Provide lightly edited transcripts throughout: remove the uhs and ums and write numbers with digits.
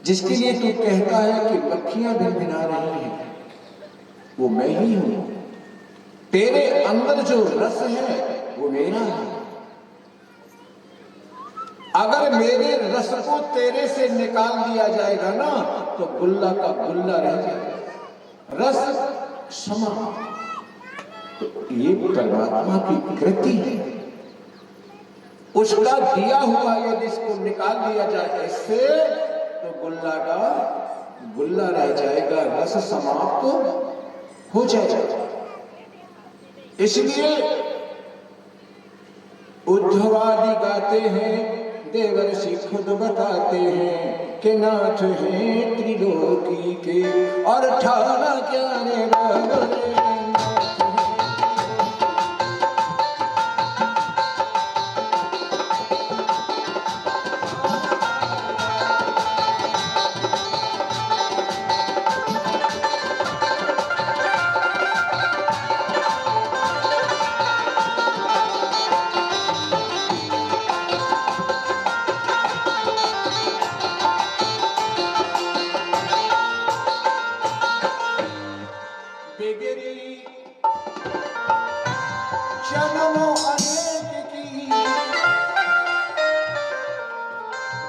जिसके लिए तू कहता है कि मक्खियां भिनभिना रही हैं, वो मैं ही हूं। तेरे अंदर जो रस है वो मेरा है। अगर मेरे रस को तेरे से निकाल दिया जाएगा ना तो गुल्ला का गुल्ला रह जाएगा, रस समाप्त। तो ये परमात्मा की कृति है। उसका दिया हुआ यदि इसको निकाल दिया जाए इससे तो गुल्ला का गुल्ला रह जाएगा, रस समाप्त हो जाएगा। इसलिए उद्धवादि गाते हैं, देवर्षि खुद बताते हैं कि नाथ हैं त्रिलोकी के और ठाना क्या रे बाबरे।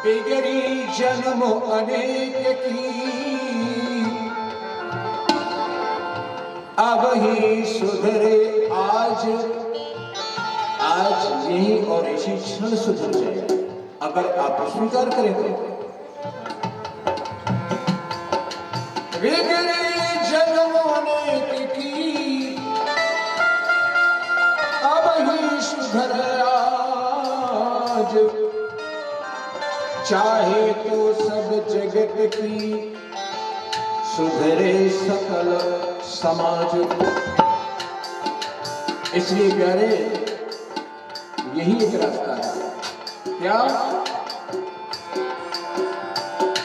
बिगड़ी जन्म अनेक की अब ही सुधरे आज, आज यही और इसी क्षण सुधर जाए अगर आप स्वीकार करें तो। बिगड़ी जन्म अनेक की अब ही सुधरे आज, चाहे तो सब जगत की सुधरे सकल समाज। इसलिए प्यारे यही एक रास्ता है। क्या?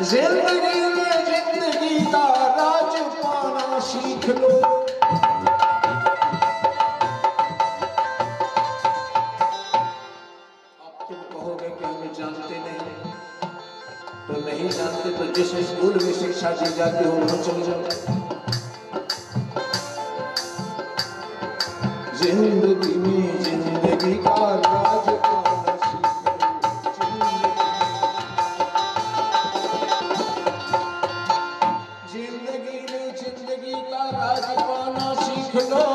जिंदगी में जिंदगी का राज पाना सीख लो। अब तुम कहोगे कि हमें जानते नहीं, तो नहीं जानते तो जिस स्कूल में शिक्षा दी जाती हो वहां चले जाओ। जिंदगी में जिंदगी का राज पाना सीख लो। जिंदगी में जिंदगी का राज पाना सीख लो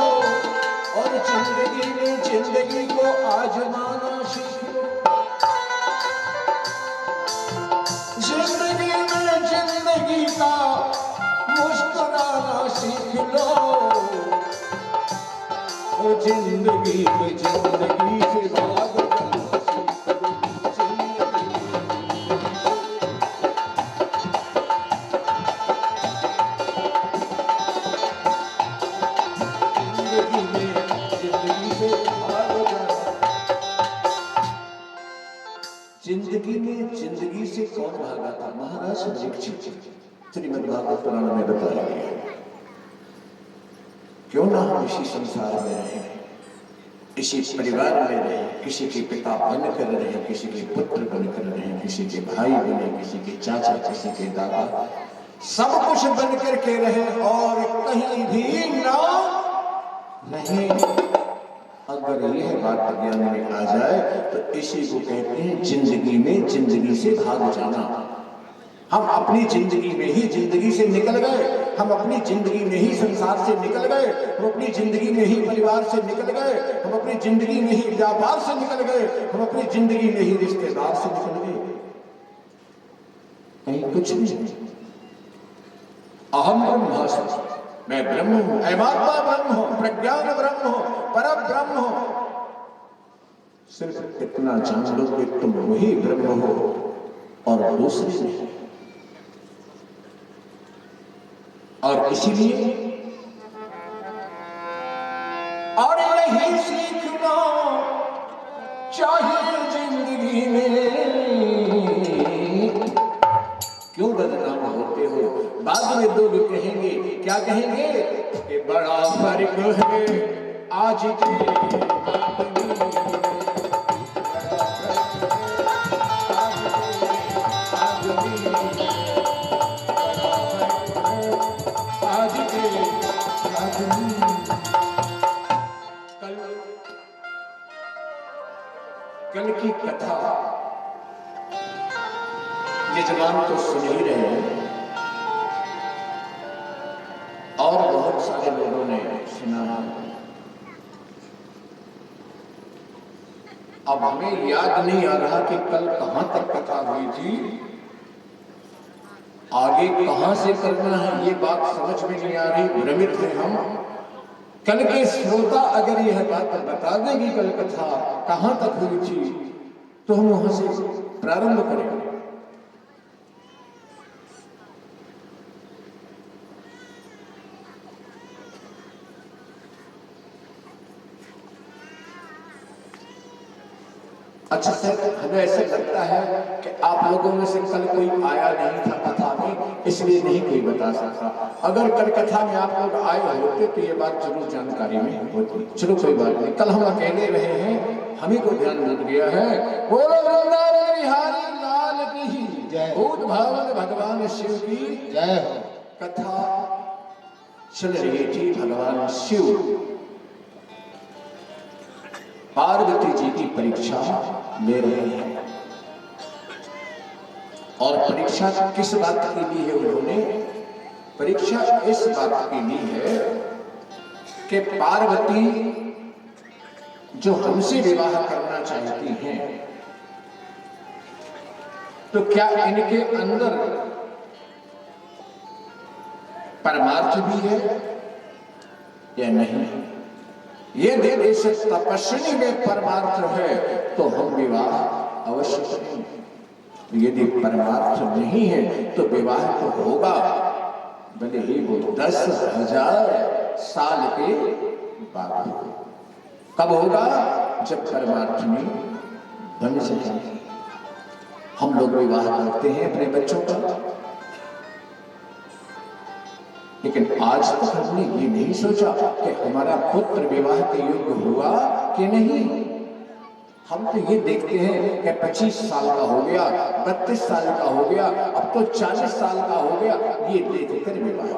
और जिंदगी में जिंदगी को आजमाना सीख लो। जिंदगी में जिंदगी का मुस्कुराना सीख लो। जिंदगी में जिंदगी से भाग जाना सीख लो। जिंदगी में जिंदगी से भाग जाना। जिंदगी में जिंदगी से कौन भागा था? महाराज परीक्षित। श्रीमद्भागवत पुराण में बताया गया है। क्यों ना हम इसी संसार में रहे, इसी परिवार में रहे, किसी के पिता बनकर रहे, किसी के पुत्र बनकर रहे, किसी के भाई बने, किसी के चाचा, किसी के दादा, सब कुछ बनकर के रहे और कहीं भी ना रहे। अगर यह बात अज्ञान में आ जाए तो इसी को कहते हैं जिंदगी में जिंदगी से भाग जाना। हम अपनी जिंदगी में ही जिंदगी से निकल गए, हम अपनी जिंदगी में ही संसार से निकल गए, हम अपनी जिंदगी में ही परिवार से निकल गए, हम अपनी जिंदगी में ही व्यापार से निकल गए, हम अपनी जिंदगी में ही रिश्तेदार से निकल गए। कहीं कुछ नहीं। अहम ब्रह्मास्मि, मैं ब्रह्म हूं, ऐमात्मा ब्रह्म हूं, प्रज्ञान ब्रह्म हूं, पर ब्रह्म हूं। सिर्फ इतना जान लो कि तुम वही ब्रह्म हो और दूसरे नहीं। और इसीलिए और यही सीखना चाहिए जिंदगी में। क्यों बदनाम होते हो? बाद में लोग कहेंगे, क्या कहेंगे कि बड़ा फर्क है आज के कथा यजमान तो सुन ही रहे हैं और बहुत सारे लोगों ने सुना। अब हमें याद नहीं आ रहा कि कल कहां तक कथा हुई थी, आगे कहां से करना है ये बात समझ में नहीं आ रही, भ्रमित हैं हम। कल के श्रोता अगर यह बात बता देगी कल कथा कहां तक हुई थी तो हम वहां से प्रारंभ करेंगे। अच्छा सर, हमें ऐसे लगता है कि आप लोगों में से कल कोई आया नहीं था कथा में, इसलिए नहीं कोई बता सकता। अगर कल कथा में आप लोग आए होते तो ये बात जरूर जानकारी में होती। चलो कोई बात नहीं, कल हम अकेले रहे हैं, हमें को ध्यान मिल गया है। बोलो वृंदावन बिहारी लाल की जय, भूत भावन भगवान शिव की जय। कथा चल रही थी, भगवान शिव पार्वती जी की परीक्षा ले रहे हैं। और परीक्षा किस बात की ली है उन्होंने? परीक्षा इस बात की ली है कि पार्वती जो हमसे विवाह करना चाहती हैं तो क्या इनके अंदर परमार्थ भी है या नहीं। यदि इस तपस्विनी में परमार्थ है तो हम विवाह अवश्य करेंगे, यदि परमार्थ नहीं है तो विवाह तो होगा, भले ही वो 10,000 साल के बाद। कब होगा? जब परमार्थ में बन सकेंगे। हम लोग विवाह करते हैं अपने बच्चों का, लेकिन आज तक हमने ये नहीं सोचा कि हमारा पुत्र विवाह के योग्य हुआ कि नहीं। हम तो ये देखते हैं कि 25 साल का हो गया, 32 साल का हो गया, अब तो 40 साल का हो गया, ये देखकर विवाह,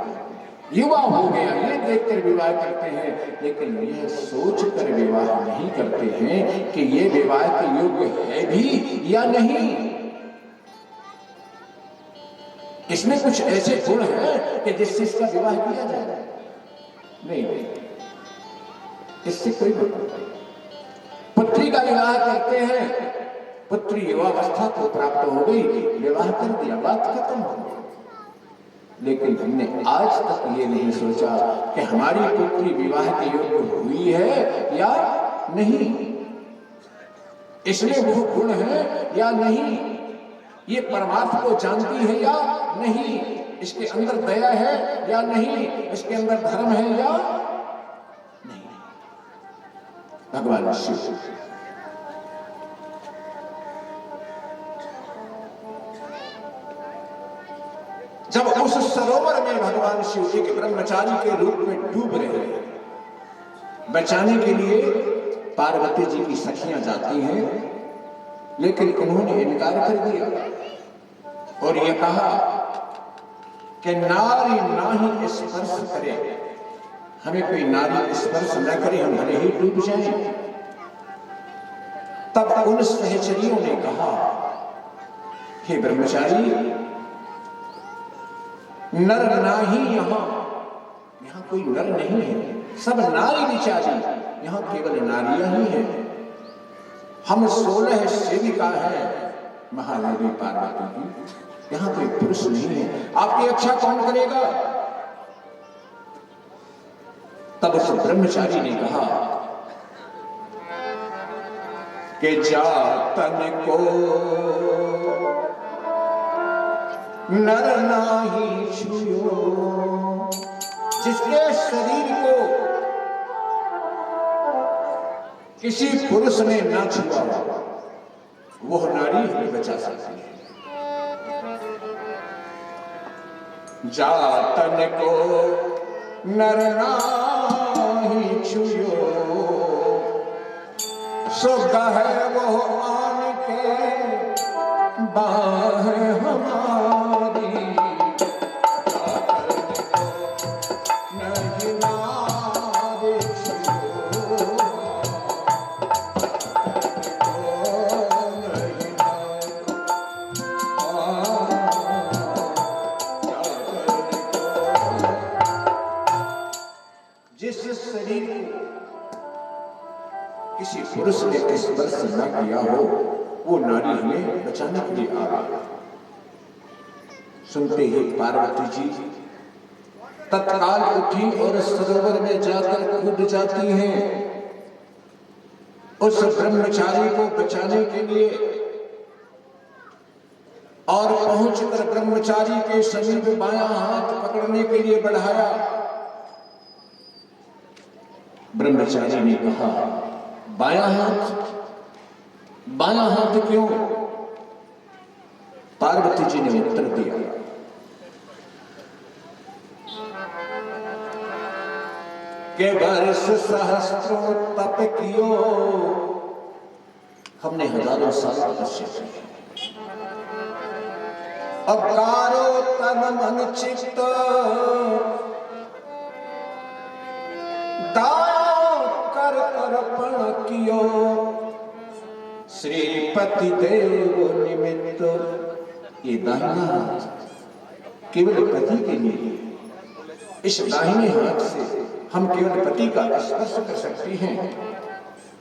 युवा हो गया ये देखकर विवाह करते हैं, लेकिन यह सोच कर विवाह नहीं करते हैं कि ये विवाह के योग्य है भी या नहीं। इसमें कुछ ऐसे गुण हैं कि जिससे इसका विवाह किया जाए। नहीं, इससे कोई मतलब नहीं। पुत्री का विवाह करते हैं, पुत्री युवावस्था को प्राप्त हो गई, विवाह कर दिया, बात खत्म हो गई। लेकिन हमने आज तक ये नहीं सोचा कि हमारी पुत्री विवाह के योग्य हुई है या नहीं, इसमें वो गुण है या नहीं, ये परमार्थ को जानती है या नहीं, इसके अंदर दया है या नहीं, इसके अंदर धर्म है या नहीं। भगवान शिव जब उस सरोवर में भगवान शिव एक ब्रह्मचारी के रूप में डूब रहे हैं, बचाने के लिए पार्वती जी की सखियां जाती हैं, लेकिन उन्होंने इनकार कर दिया और ये कहा कि नारी ना ही स्पर्श करे, हमें कोई नारी स्पर्श न करे, हम भले ही डूब जाएं। तब उन सहचरियों ने कहा, हे ब्रह्मचारी, नर नाही यहां कोई नर नहीं है, सब नारी विचारी, यहां केवल नारियां ही हैं। हम 16 सेविका है महादेवी पार्वती की, यहां कोई पुरुष नहीं है, आपकी रक्षा कौन करेगा? तब उस ब्रह्मचारी ने कहा कि जातन को नर नाही छुयो, जिसके शरीर को किसी पुरुष ने ना छुआ वह नारी ही बचा सकती है। जातन को नर नाही छुयो, सो गहे वो आन के बाह हमारी, नहीं नारी छुयो, पुरुष ने स्पर्श न किया हो, वो नारी हमें बचाने के लिए आ रही है। सुनते ही पार्वती जी तत्काल उठी और सरोवर में जाकर कूद जाती हैं उस ब्रह्मचारी को बचाने के लिए। और पहुंचकर ब्रह्मचारी के समीप बायां हाथ पकड़ने के लिए बढ़ाया। ब्रह्मचारी ने कहा, बायां हाथ? बायां हाथ क्यों? पार्वती जी ने उत्तर दिया, के वर्ष सहस्त्रों तप कियो, हमने हजारों साल तपस्या की। अब कारो तन मन चित्त दान कर अर्पण कियो, श्रीपति देव निमित्त। ये दाहिना हाथ केवल पति के लिए, इस दाहिने हाथ से हम केवल पति का स्पर्श कर सकते हैं।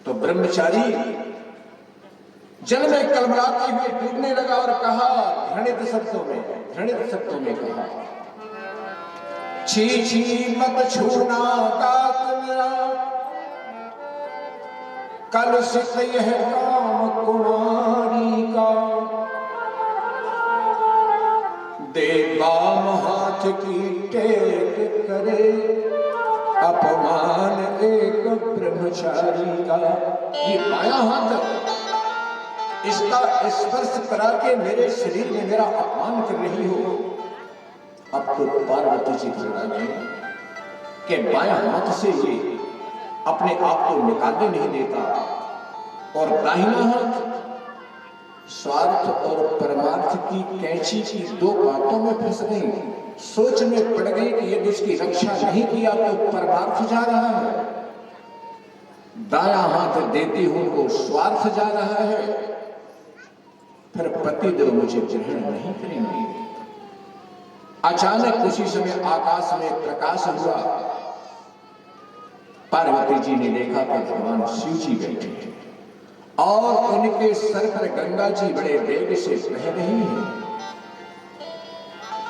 तो ब्रह्मचारी जल में कलमलाते हुए डूबने लगा और कहा, घृणित शब्दों में कहा, छी छी मत छूना गात मेरा, कल से यह काम कुमारी का, दे बाम हाथ की टेक करे, अपमान एक ब्रह्मचारी का। ये बायां हाथ, इसका स्पर्श करा के मेरे शरीर में मेरा अपमान कर रही हो। अब तो पार्वती जी घबरा गए कि बायां हाथ से ये अपने आप को निकालने नहीं देता, और दाहिना हाथ स्वार्थ और परमार्थ की कैंची की दो बातों में फंस गई। सोच में पड़ गई कि यदि इसकी रक्षा नहीं किया तो परमार्थ जा रहा है, दायां हाथ देती हूं तो स्वार्थ जा रहा है, फिर पति देव मुझे ग्रहण नहीं करेंगे। अचानक उसी समय आकाश में प्रकाश हुआ। पार्वती जी ने देखा कि भगवान शिव जी बैठे हैं और उनके सर पर गंगा जी बड़े वेग से बह रही हैं।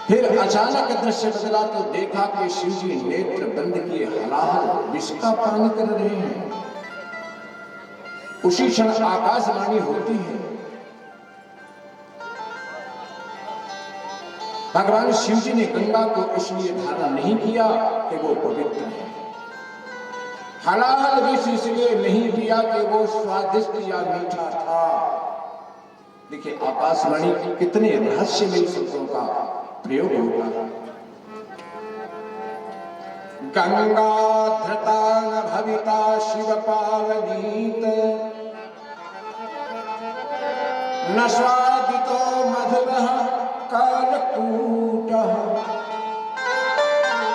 फिर अचानक दृश्य बदला तो देखा कि शिव जी नेत्र बंद किए हलाहल विष का पान कर रहे हैं। उसी क्षण आकाशवाणी होती है, भगवान शिव जी ने गंगा को इसलिए धारण नहीं किया कि वो पवित्र है, हलाहल विष इसलिए नहीं पिया कि वो स्वादिष्ट या मीठा था। देखिए आकाशवाणी कितने रहस्यमयी शब्दों का प्रयोग होता है। गंगा धृता न भविता शिव पावनीत, न स्वादितो मधुरः कालकूट।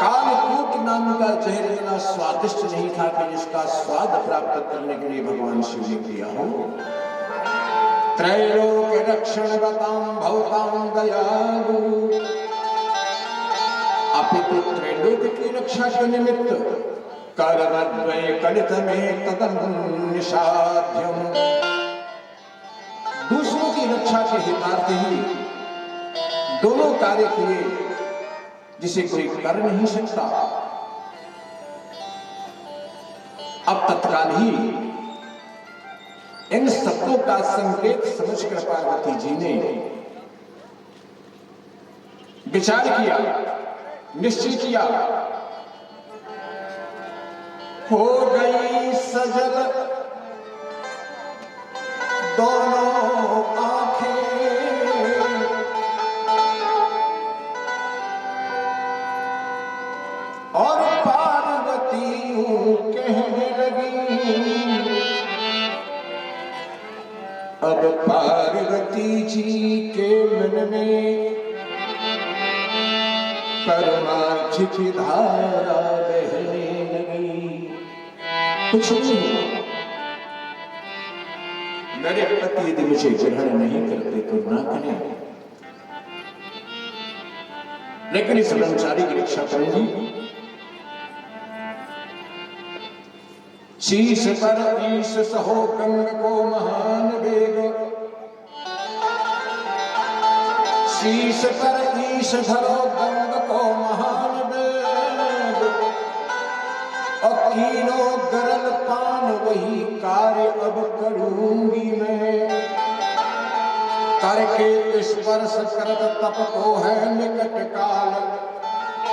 कालकूट नाम का जहर इतना स्वादिष्ट नहीं था कि इसका स्वाद प्राप्त करने के लिए भगवान शिव ने किया हो। त्रैलोक रक्षण बताम भवताम दयालु, अपितु त्रैलोक की रक्षा के निमित्त करवद्वय कलित में तदन्निषाध्यम, दूसरों की रक्षा के हितार्थ ही दोनों कार्य किए जिसे कोई कर नहीं सकता। अब तत्काल ही इन शब्दों का संकेत समझकर पार्वती जी ने विचार किया, निश्चय किया, हो गई सजल दोनों आंखें, और पार्वती कहने लगी, अब पार्वती जी के मन में परमार्थ की धारा बहने लगी। कुछ नहीं हुआ, मेरे पति यदि मुझे ग्रहण नहीं करते तो ना करें, लेकिन इस ब्रह्मचारी की रक्षा करूंगी। शीश पर ईश सहो गंग को महान वेग, शीश पर ईश धरो गंग को महान वेग, और कीनो गरल पान वही कार्य अब करूंगी मैं, करके स्पर्श करत तप को है निकट काल,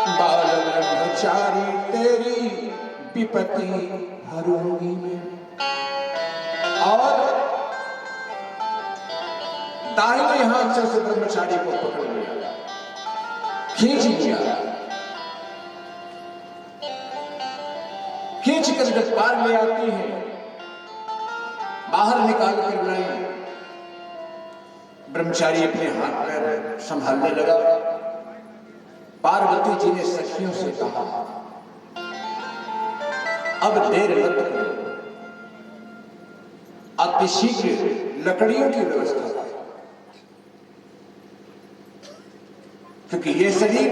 बाल ब्रह्मचारी तेरी विपत्ति हरूंगी मैं। और दाहिने हाथ से उस ब्रह्मचारी को पकड़ लिया, खींच लिया, खींच कर जब पार ले आती है, बाहर निकाल कर लाई, ब्रह्मचारी अपने हाथ पैर संभालने लगा। पार्वती जी ने सखियों से कहा, अब देर मत करो, अतिशीघ्र लकड़ियों की व्यवस्था करो, क्योंकि ये शरीर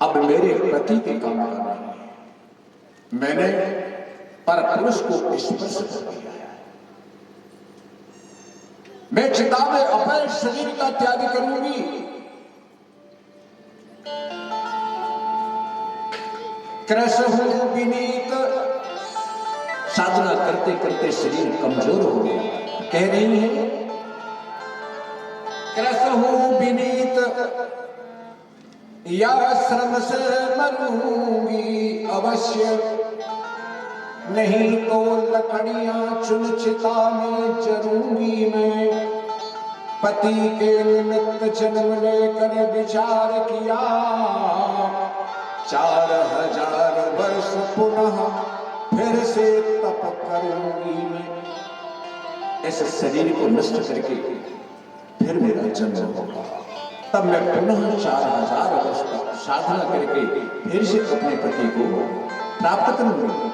अब मेरे पति के काम का नहीं है। मैंने पर पुरुष को स्पर्श कर दिया है, मैं चिता में अपने शरीर का त्याग करूंगी। कृष्ण विनीत, साधना करते करते शरीर कमजोर हो गया, कह रही है कृष्ण विनीत, या श्रम से मरूंगी अवश्य, नहीं तो लकड़ियां चुन चिता में जरूंगी मैं। पति के निमित्त जन्म लेकर विचार किया, 4000 वर्ष पुनः फिर से तप करूंगी मैं। इस शरीर को नष्ट करके फिर मेरा जन्म होगा, तब मैं पुनः 4000 वर्ष तक साधना करके फिर से अपने पति को प्राप्त करूंगी।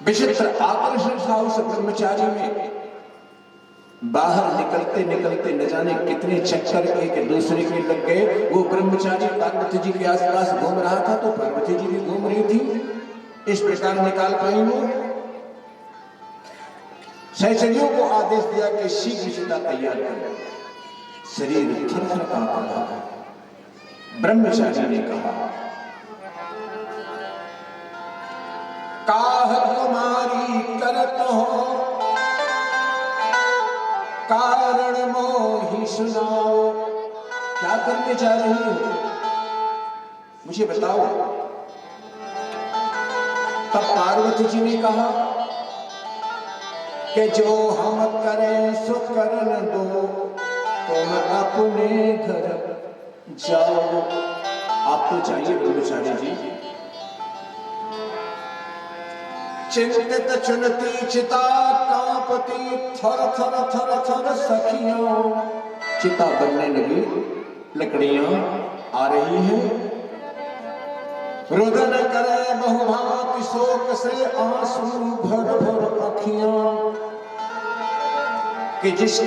विचित्र आकर्षण था उस ब्रह्मचारी में। बाहर निकलते निकलते न जाने कितने चक्कर एक दूसरे के लग गए। वो ब्रह्मचारी पार्वती जी के आसपास घूम रहा था तो पार्वती जी भी घूम रही थी। इस प्रकार निकाल पाई वो। सहचरियों को आदेश दिया कि शीघ्र चिता तैयार करो। शरीर थर-थर कांप रहा है। ब्रह्मचारी ने कहा, काह कुमारी करत हो, कारण मोहि सुनाओ। क्या करने जा रही हो, मुझे बताओ। तब पार्वती जी ने कहा कि जो हम करें सो करन दो, तुम अपने घर जाओ। आप तो जाइए ब्रह्मचारी जी। चिंतित चुनती चिता कांपती, थर थर थर थर सखियों। चिता बनने लगी, लकड़ियां आ रही हैं। रुदन करे बहुभांति शोक से आंसू भर भर अखियां, कि जिसकी